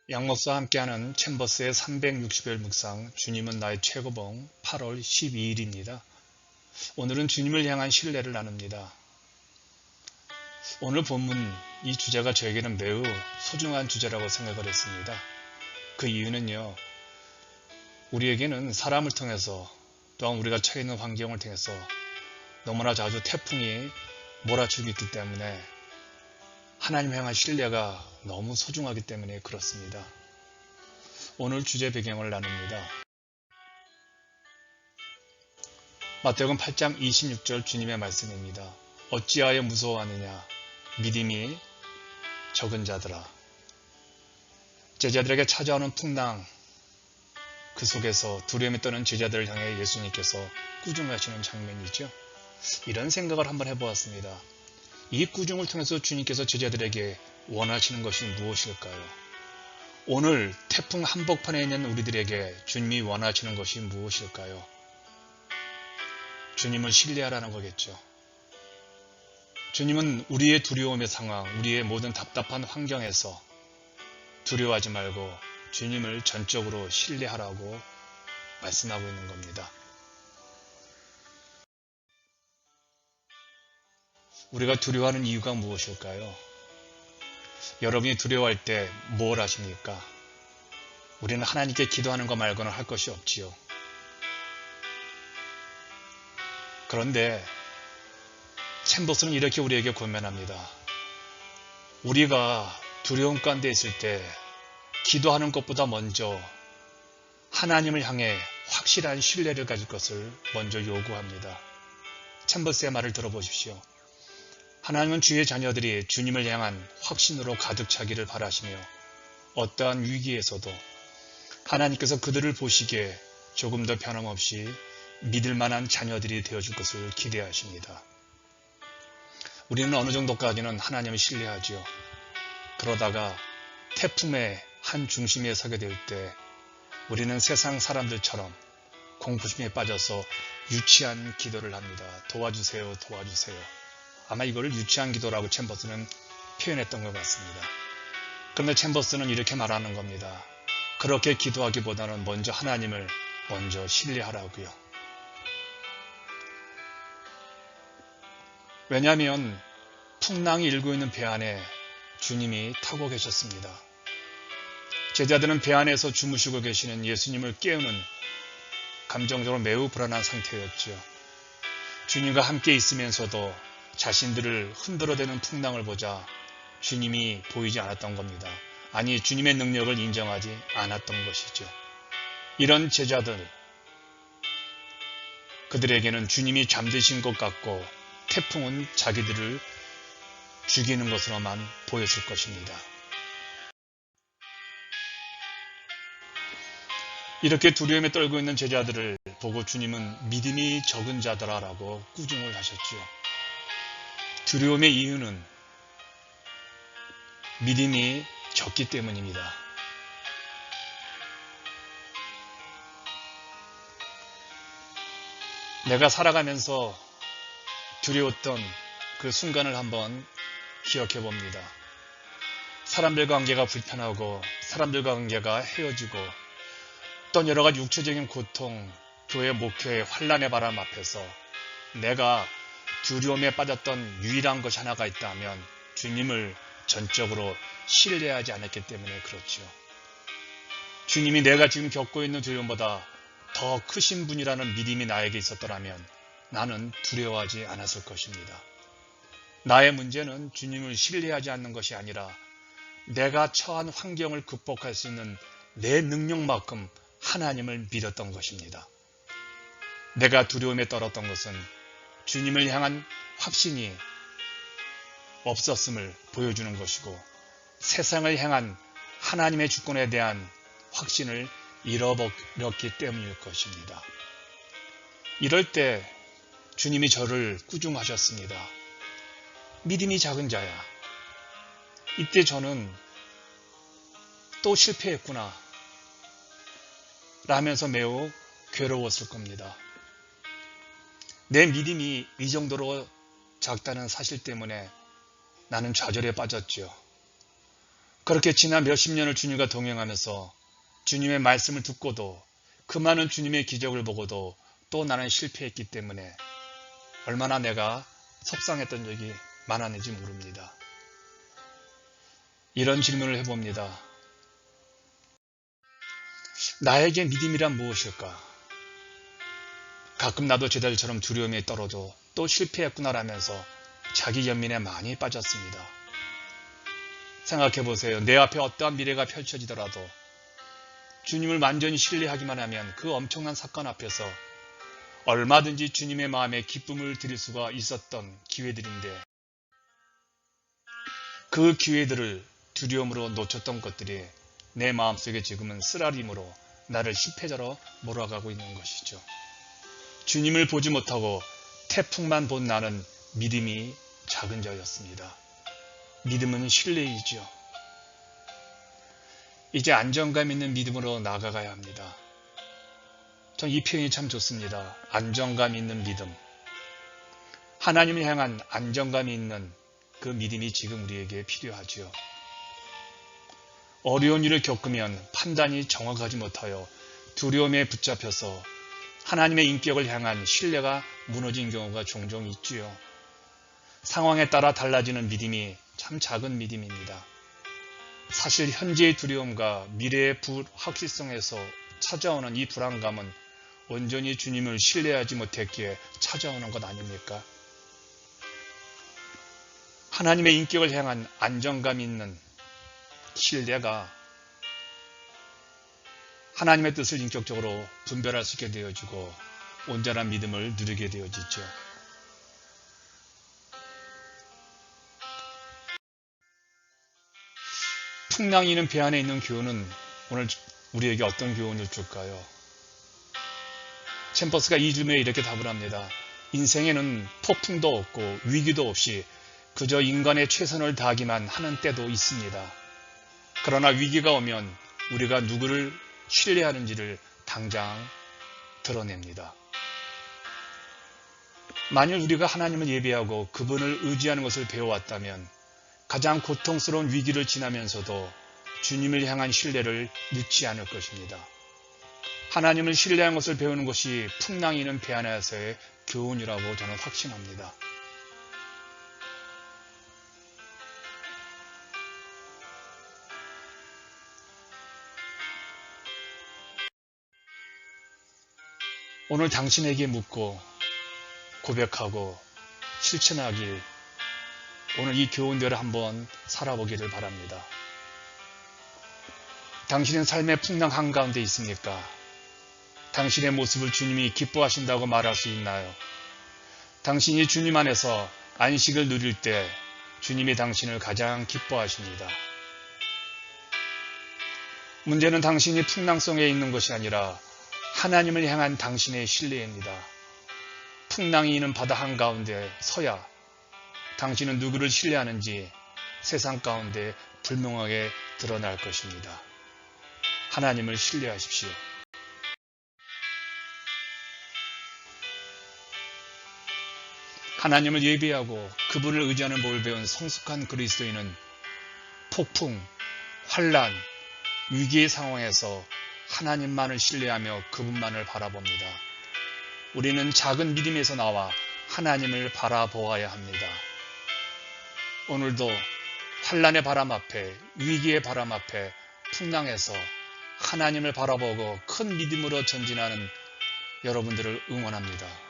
양목사와 함께하는 챔버스의 360일 묵상 주님은 나의 최고봉 8월 12일입니다. 오늘은 주님을 향한 신뢰를 나눕니다. 오늘 본문 이 주제가 저에게는 매우 소중한 주제라고 생각을 했습니다. 그 이유는요, 우리에게는 사람을 통해서 또한 우리가 처해 있는 환경을 통해서 너무나 자주 태풍이 몰아치고 있기 때문에 하나님 향한 신뢰가 너무 소중하기 때문에 그렇습니다. 오늘 주제 배경을 나눕니다. 마태복음 8장 26절 주님의 말씀입니다. 어찌하여 무서워하느냐 믿음이 적은 자들아. 제자들에게 찾아오는 풍랑, 그 속에서 두려움에 떠는 제자들을 향해 예수님께서 꾸중하시는 장면이죠. 이런 생각을 한번 해보았습니다. 이 꾸중을 통해서 주님께서 제자들에게 원하시는 것이 무엇일까요? 오늘 태풍 한복판에 있는 우리들에게 주님이 원하시는 것이 무엇일까요? 주님을 신뢰하라는 거겠죠. 주님은 우리의 두려움의 상황, 우리의 모든 답답한 환경에서 두려워하지 말고 주님을 전적으로 신뢰하라고 말씀하고 있는 겁니다. 우리가 두려워하는 이유가 무엇일까요? 여러분이 두려워할 때 뭘 하십니까? 우리는 하나님께 기도하는 것 말고는 할 것이 없지요. 그런데 챔버스는 이렇게 우리에게 권면합니다. 우리가 두려움 가운데 있을 때 기도하는 것보다 먼저 하나님을 향해 확실한 신뢰를 가질 것을 먼저 요구합니다. 챔버스의 말을 들어보십시오. 하나님은 주의 자녀들이 주님을 향한 확신으로 가득 차기를 바라시며 어떠한 위기에서도 하나님께서 그들을 보시기에 조금 더 변함없이 믿을 만한 자녀들이 되어줄 것을 기대하십니다. 우리는 어느 정도까지는 하나님을 신뢰하지요. 그러다가 태풍의 한 중심에 서게 될 때 우리는 세상 사람들처럼 공포심에 빠져서 유치한 기도를 합니다. 도와주세요, 도와주세요. 아마 이거를 유치한 기도라고 챔버스는 표현했던 것 같습니다. 그런데 챔버스는 이렇게 말하는 겁니다. 그렇게 기도하기보다는 먼저 하나님을 먼저 신뢰하라고요. 왜냐하면 풍랑이 일고 있는 배 안에 주님이 타고 계셨습니다. 제자들은 배 안에서 주무시고 계시는 예수님을 깨우는 감정적으로 매우 불안한 상태였죠. 주님과 함께 있으면서도 자신들을 흔들어대는 풍랑을 보자 주님이 보이지 않았던 겁니다. 아니, 주님의 능력을 인정하지 않았던 것이죠. 이런 제자들, 그들에게는 주님이 잠드신 것 같고 태풍은 자기들을 죽이는 것으로만 보였을 것입니다. 이렇게 두려움에 떨고 있는 제자들을 보고 주님은 믿음이 적은 자들아라고 꾸중을 하셨죠. 두려움의 이유는 믿음이 적기 때문입니다. 내가 살아가면서 두려웠던 그 순간을 한번 기억해 봅니다. 사람들과 관계가 불편하고 사람들과 관계가 헤어지고 또 여러 가지 육체적인 고통, 교회 목회의 환란의 바람 앞에서 내가 두려움에 빠졌던 유일한 것이 하나가 있다면 주님을 전적으로 신뢰하지 않았기 때문에 그렇죠. 주님이 내가 지금 겪고 있는 두려움보다 더 크신 분이라는 믿음이 나에게 있었더라면 나는 두려워하지 않았을 것입니다. 나의 문제는 주님을 신뢰하지 않는 것이 아니라 내가 처한 환경을 극복할 수 있는 내 능력만큼 하나님을 믿었던 것입니다. 내가 두려움에 떨었던 것은 주님을 향한 확신이 없었음을 보여주는 것이고 세상을 향한 하나님의 주권에 대한 확신을 잃어버렸기 때문일 것입니다. 이럴 때 주님이 저를 꾸중하셨습니다. 믿음이 작은 자야. 이때 저는 또 실패했구나 라면서 매우 괴로웠을 겁니다. 내 믿음이 이 정도로 작다는 사실 때문에 나는 좌절에 빠졌죠. 그렇게 지난 몇십 년을 주님과 동행하면서 주님의 말씀을 듣고도 그 많은 주님의 기적을 보고도 또 나는 실패했기 때문에 얼마나 내가 속상했던 적이 많았는지 모릅니다. 이런 질문을 해봅니다. 나에게 믿음이란 무엇일까? 가끔 나도 제자들처럼 두려움에 떨어져 또 실패했구나라면서 자기 연민에 많이 빠졌습니다. 생각해보세요. 내 앞에 어떠한 미래가 펼쳐지더라도 주님을 완전히 신뢰하기만 하면 그 엄청난 사건 앞에서 얼마든지 주님의 마음에 기쁨을 드릴 수가 있었던 기회들인데 그 기회들을 두려움으로 놓쳤던 것들이 내 마음속에 지금은 쓰라림으로 나를 실패자로 몰아가고 있는 것이죠. 주님을 보지 못하고 태풍만 본 나는 믿음이 작은 자였습니다. 믿음은 신뢰이죠. 이제 안정감 있는 믿음으로 나아가야 합니다. 전 이 표현이 참 좋습니다. 안정감 있는 믿음. 하나님을 향한 안정감이 있는 그 믿음이 지금 우리에게 필요하지요. 어려운 일을 겪으면 판단이 정확하지 못하여 두려움에 붙잡혀서 하나님의 인격을 향한 신뢰가 무너진 경우가 종종 있지요. 상황에 따라 달라지는 믿음이 참 작은 믿음입니다. 사실 현재의 두려움과 미래의 불확실성에서 찾아오는 이 불안감은 온전히 주님을 신뢰하지 못했기에 찾아오는 것 아닙니까? 하나님의 인격을 향한 안정감 있는 신뢰가 하나님의 뜻을 인격적으로 분별할 수 있게 되어지고 온전한 믿음을 누리게 되어지죠. 풍랑이 있는 배 안에 있는 교훈은 오늘 우리에게 어떤 교훈을 줄까요? 챔버스가 이 질문에 이렇게 답을 합니다. 인생에는 폭풍도 없고 위기도 없이 그저 인간의 최선을 다하기만 하는 때도 있습니다. 그러나 위기가 오면 우리가 누구를 신뢰하는지를 당장 드러냅니다. 만일 우리가 하나님을 예배하고 그분을 의지하는 것을 배워왔다면 가장 고통스러운 위기를 지나면서도 주님을 향한 신뢰를 잃지 않을 것입니다. 하나님을 신뢰하는 것을 배우는 것이 풍랑이 있는 배 안에서의 교훈이라고 저는 확신합니다. 오늘 당신에게 묻고 고백하고 실천하길 오늘 이 교훈대로 한번 살아보기를 바랍니다. 당신은 삶의 풍랑 한가운데 있습니까? 당신의 모습을 주님이 기뻐하신다고 말할 수 있나요? 당신이 주님 안에서 안식을 누릴 때 주님이 당신을 가장 기뻐하십니다. 문제는 당신이 풍랑성에 있는 것이 아니라 하나님을 향한 당신의 신뢰입니다. 풍랑이 있는 바다 한가운데 서야 당신은 누구를 신뢰하는지 세상 가운데 불명하게 드러날 것입니다. 하나님을 신뢰하십시오. 하나님을 예배하고 그분을 의지하는 법을 배운 성숙한 그리스도인은 폭풍, 환난, 위기의 상황에서 하나님만을 신뢰하며 그분만을 바라봅니다. 우리는 작은 믿음에서 나와 하나님을 바라보아야 합니다. 오늘도 환난의 바람 앞에, 위기의 바람 앞에, 풍랑에서 하나님을 바라보고 큰 믿음으로 전진하는 여러분들을 응원합니다.